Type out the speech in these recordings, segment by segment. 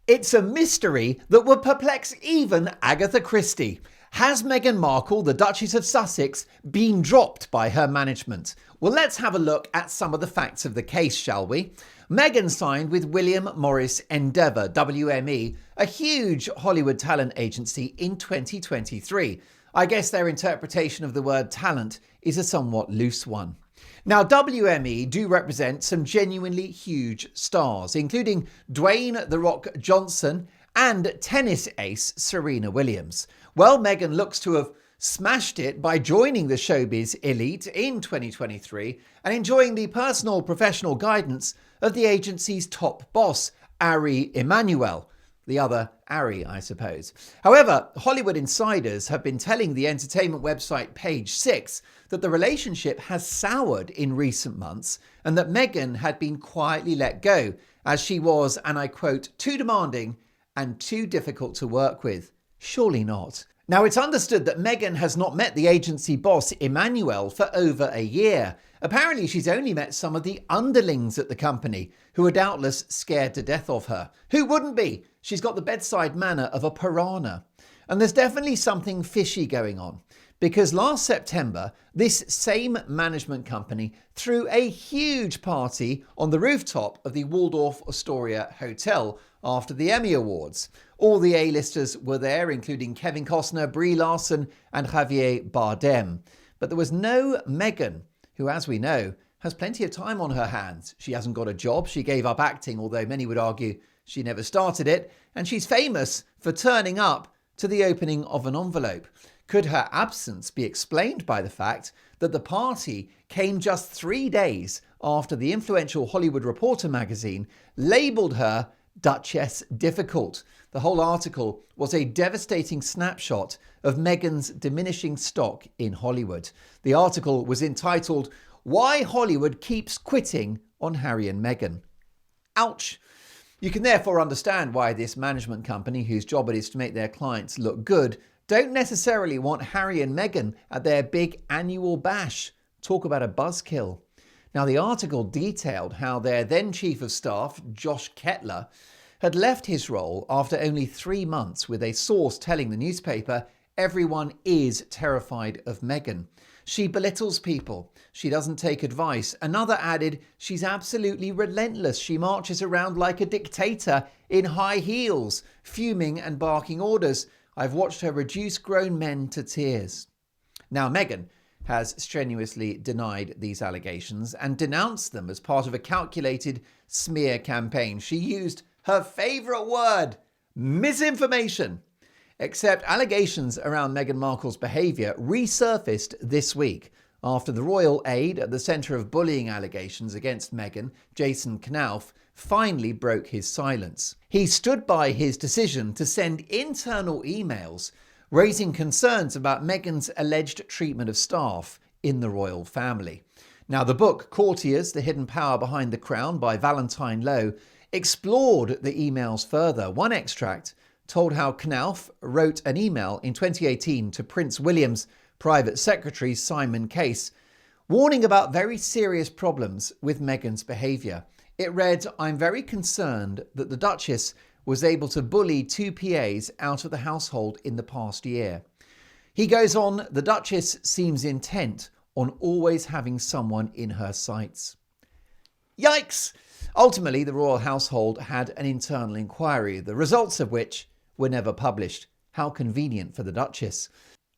It's a mystery that would perplex even Agatha Christie. Has Meghan Markle, the Duchess of Sussex, been dropped by her management? Well, let's have a look at some of the facts of the case, shall we? Meghan signed with William Morris Endeavour, WME, a huge Hollywood talent agency in 2023. I guess their interpretation of the word talent is a somewhat loose one. Now, WME do represent some genuinely huge stars, including Dwayne "The Rock" Johnson and tennis ace Serena Williams. Well, Meghan looks to have smashed it by joining the showbiz elite in 2023 and enjoying the personal professional guidance of the agency's top boss, Ari Emanuel. The other Ari, I suppose. However, Hollywood insiders have been telling the entertainment website Page Six that the relationship has soured in recent months and that Meghan had been quietly let go as she was, and I quote, too demanding and too difficult to work with. Surely not. Now, it's understood that Meghan has not met the agency boss, Emmanuel, for over a year. Apparently, she's only met some of the underlings at the company, who are doubtless scared to death of her. Who wouldn't be? She's got the bedside manner of a piranha. And there's definitely something fishy going on, because last September, this same management company threw a huge party on the rooftop of the Waldorf Astoria Hotel after the Emmy Awards. All the A-listers were there, including Kevin Costner, Brie Larson and Javier Bardem. But there was no Meghan, who, as we know, has plenty of time on her hands. She hasn't got a job. She gave up acting, although many would argue she never started it. And she's famous for turning up to the opening of an envelope. Could her absence be explained by the fact that the party came just 3 days after the influential Hollywood Reporter magazine labelled her Duchess Difficult? The whole article was a devastating snapshot of Meghan's diminishing stock in Hollywood. The article was entitled, "Why Hollywood Keeps Quitting on Harry and Meghan." Ouch! You can therefore understand why this management company, whose job it is to make their clients look good, don't necessarily want Harry and Meghan at their big annual bash. Talk about a buzzkill. Now, the article detailed how their then Chief of Staff, Josh Kettler, had left his role after only 3 months, with a source telling the newspaper everyone is terrified of Meghan. She belittles people. She doesn't take advice. Another added, she's absolutely relentless. She marches around like a dictator in high heels, fuming and barking orders. I've watched her reduce grown men to tears. Now, Meghan has strenuously denied these allegations and denounced them as part of a calculated smear campaign. She used her favourite word, misinformation. Except allegations around Meghan Markle's behaviour resurfaced this week after the royal aide at the centre of bullying allegations against Meghan, Jason Knauf, finally broke his silence. He stood by his decision to send internal emails raising concerns about Meghan's alleged treatment of staff in the royal family. Now, the book Courtiers, The Hidden Power Behind the Crown by Valentine Lowe explored the emails further. One extract told how Knauf wrote an email in 2018 to Prince William's private secretary, Simon Case, warning about very serious problems with Meghan's behaviour. It read, "I'm very concerned that the Duchess was able to bully 2 PAs out of the household in the past year." He goes on, "The Duchess seems intent on always having someone in her sights." Yikes! Ultimately, the royal household had an internal inquiry, the results of which were never published. How convenient for the Duchess.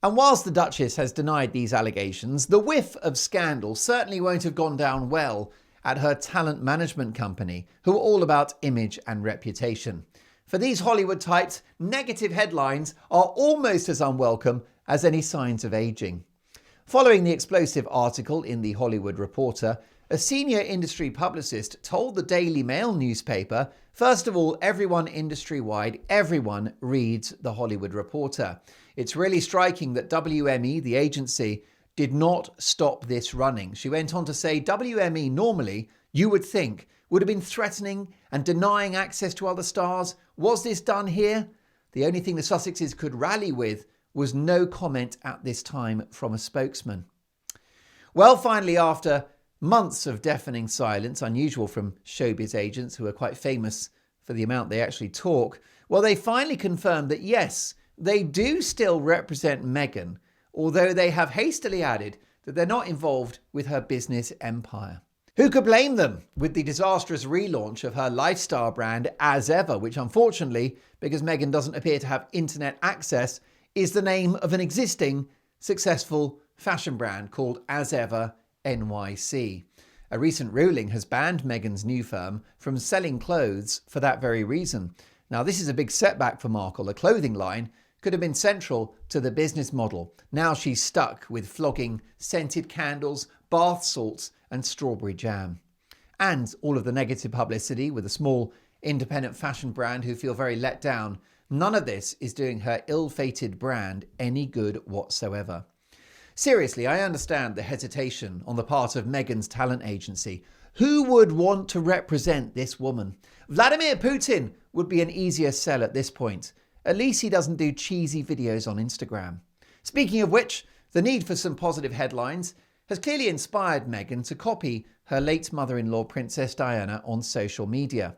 And whilst the Duchess has denied these allegations, the whiff of scandal certainly won't have gone down well at her talent management company, who are all about image and reputation. For these Hollywood types, negative headlines are almost as unwelcome as any signs of aging. Following the explosive article in the Hollywood Reporter, a senior industry publicist told the Daily Mail newspaper, first of all, everyone industry-wide, everyone reads the Hollywood Reporter. It's really striking that WME, the agency, did not stop this running. She went on to say, WME normally, you would think, would have been threatening and denying access to other stars. Was this done here? The only thing the Sussexes could rally with was no comment at this time from a spokesman. Well, finally, after months of deafening silence, unusual from showbiz agents who are quite famous for the amount they actually talk, well, they finally confirmed that yes, they do still represent Meghan, although they have hastily added that they're not involved with her business empire. Who could blame them with the disastrous relaunch of her lifestyle brand As Ever, which unfortunately, because Meghan doesn't appear to have internet access, is the name of an existing successful fashion brand called As Ever NYC. A recent ruling has banned Meghan's new firm from selling clothes for that very reason. Now, this is a big setback for Markle. A clothing line could have been central to the business model. Now she's stuck with flogging scented candles, bath salts, and strawberry jam. And all of the negative publicity with a small independent fashion brand who feel very let down. None of this is doing her ill-fated brand any good whatsoever. Seriously, I understand the hesitation on the part of Meghan's talent agency. Who would want to represent this woman? Vladimir Putin would be an easier sell at this point. At least he doesn't do cheesy videos on Instagram. Speaking of which, the need for some positive headlines has clearly inspired Meghan to copy her late mother-in-law Princess Diana on social media.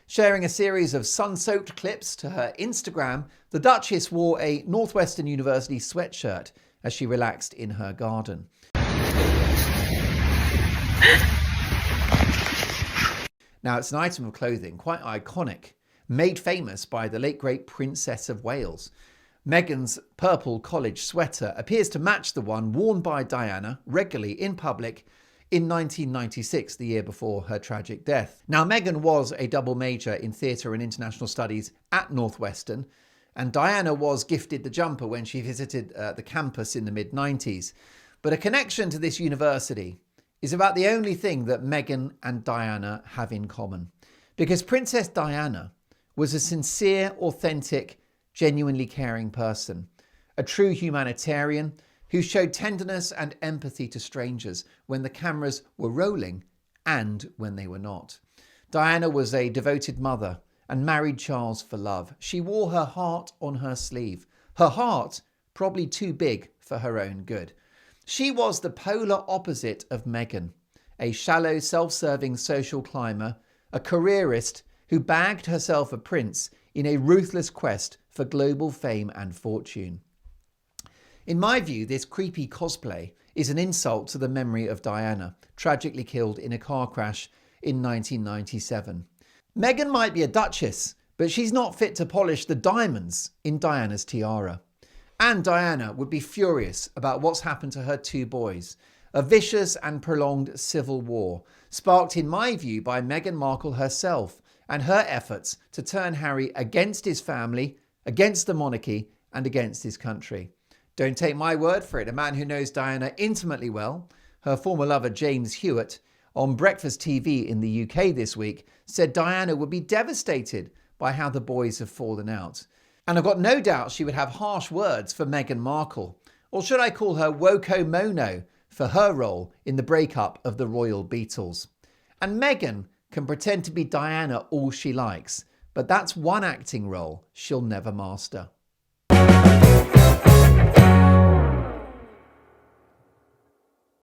Sharing a series of sun-soaked clips to her Instagram, the Duchess wore a Northwestern University sweatshirt as she relaxed in her garden. Now, it's an item of clothing quite iconic, made famous by the late great Princess of Wales. Meghan's purple college sweater appears to match the one worn by Diana regularly in public in 1996, the year before her tragic death. Now, Meghan was a double major in theatre and international studies at Northwestern, and Diana was gifted the jumper when she visited the campus in the mid-90s. But a connection to this university is about the only thing that Meghan and Diana have in common. Because Princess Diana was a sincere, authentic, genuinely caring person, a true humanitarian who showed tenderness and empathy to strangers when the cameras were rolling and when they were not. Diana was a devoted mother and married Charles for love. She wore her heart on her sleeve. Her heart probably too big for her own good. She was the polar opposite of Meghan, a shallow, self-serving social climber, a careerist who bagged herself a prince in a ruthless quest for global fame and fortune. In my view, this creepy cosplay is an insult to the memory of Diana, tragically killed in a car crash in 1997. Meghan might be a duchess, but she's not fit to polish the diamonds in Diana's tiara. And Diana would be furious about what's happened to her two boys. A vicious and prolonged civil war, sparked in my view by Meghan Markle herself and her efforts to turn Harry against his family, against the monarchy, and against his country. Don't take my word for it. A man who knows Diana intimately well, her former lover James Hewitt, on Breakfast TV in the UK this week, said Diana would be devastated by how the boys have fallen out. And I've got no doubt she would have harsh words for Meghan Markle. Or should I call her Woko Mono for her role in the breakup of the royal Beatles. And Meghan can pretend to be Diana all she likes, but that's one acting role she'll never master.